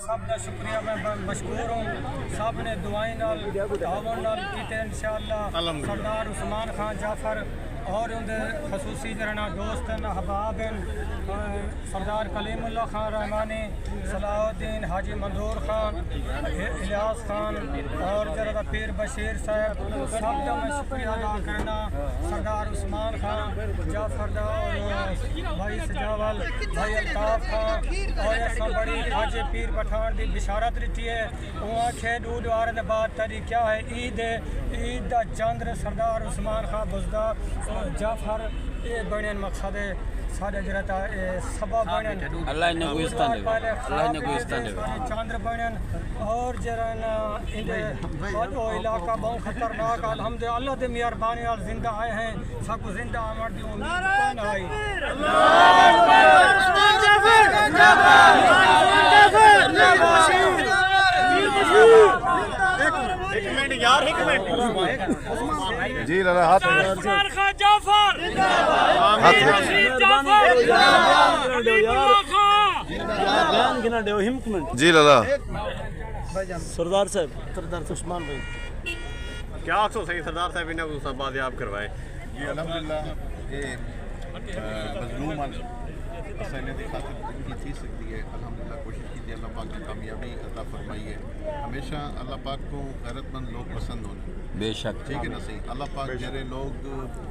سب کا شکریہ، میں مشکور ہوں. سب نے دعائیں نال تعاون نال کیتے انشاءاللہ. سردار عثمان خان جعفر اور ان خصوصی جرنا دوست احباب سردار کلیم اللہ خان رحمانی، صلاح الدین حاجی منظور خان، الیاس خان اور جرا پیر بشیر صاحب، سب کا میں شکریہ ادا کرنا. سردار عثمان خان جعفر دا اور بھائی سجاول، بھائی الطاف خان اور ایسا بڑی حاجی پیر پٹھان دی بشارت دیتی ہے. وہاں چھ دودھ وار دے بعد تری کیا ہے عید دا چندر سردار عثمان خان بزدہ جعفر یہ بڑے مقصد ہے سارے جرتا سبا بنن اللہ نے گوستان دے اللہ نے گوستان دے چاندر بنن اور جرنا وہ علاقہ بہت خطرناک. الحمدللہ اللہ دے مہربانی نال زندہ آئے ہیں. سب کو زندہ آمد دی امید نہ آئی. جی لالا ہاتھ عثمان خان جعفر جی لالا سردار صاحب عثمان بھائی کیا آخسو صحیح سردار صاحب انہیں کو بازیاب کروائے. جی الحمدللہ یہ مظلوم اسے دی خاطر کی تھی سکتی ہے. الحمدللہ کوشش کی تھی، اللہ پاک نے کامیابی عطا فرمائی ہے. ہمیشہ اللہ پاک کو غیرت مند لوگ پسند ہونے بے شک ٹھیک ہے نا صحیح. اللہ پاک جڑے لوگ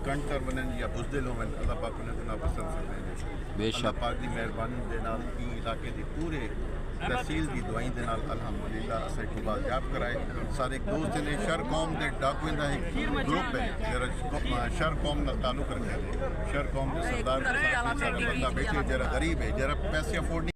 کنٹر بنن یا بزدل ہون اللہ پاک انہیں نا پسند کرتے ہیں. بے شک اللہ پاک دی مہربانی دے نال کی علاقے دی پورے تحصیل دی دعائیں دے نال الحمدللہ اسے کو بازیاب کرائے. سارے ایک دوست نے شر قوم دے ڈاکویں دا ایک گروپ ہے جڑا شر قوم نال تعلق رکھتا ہے. شر قوم دے سردار کے ساتھ بندہ بیٹھے جڑا غریب ہے، جڑا پیسے افورڈ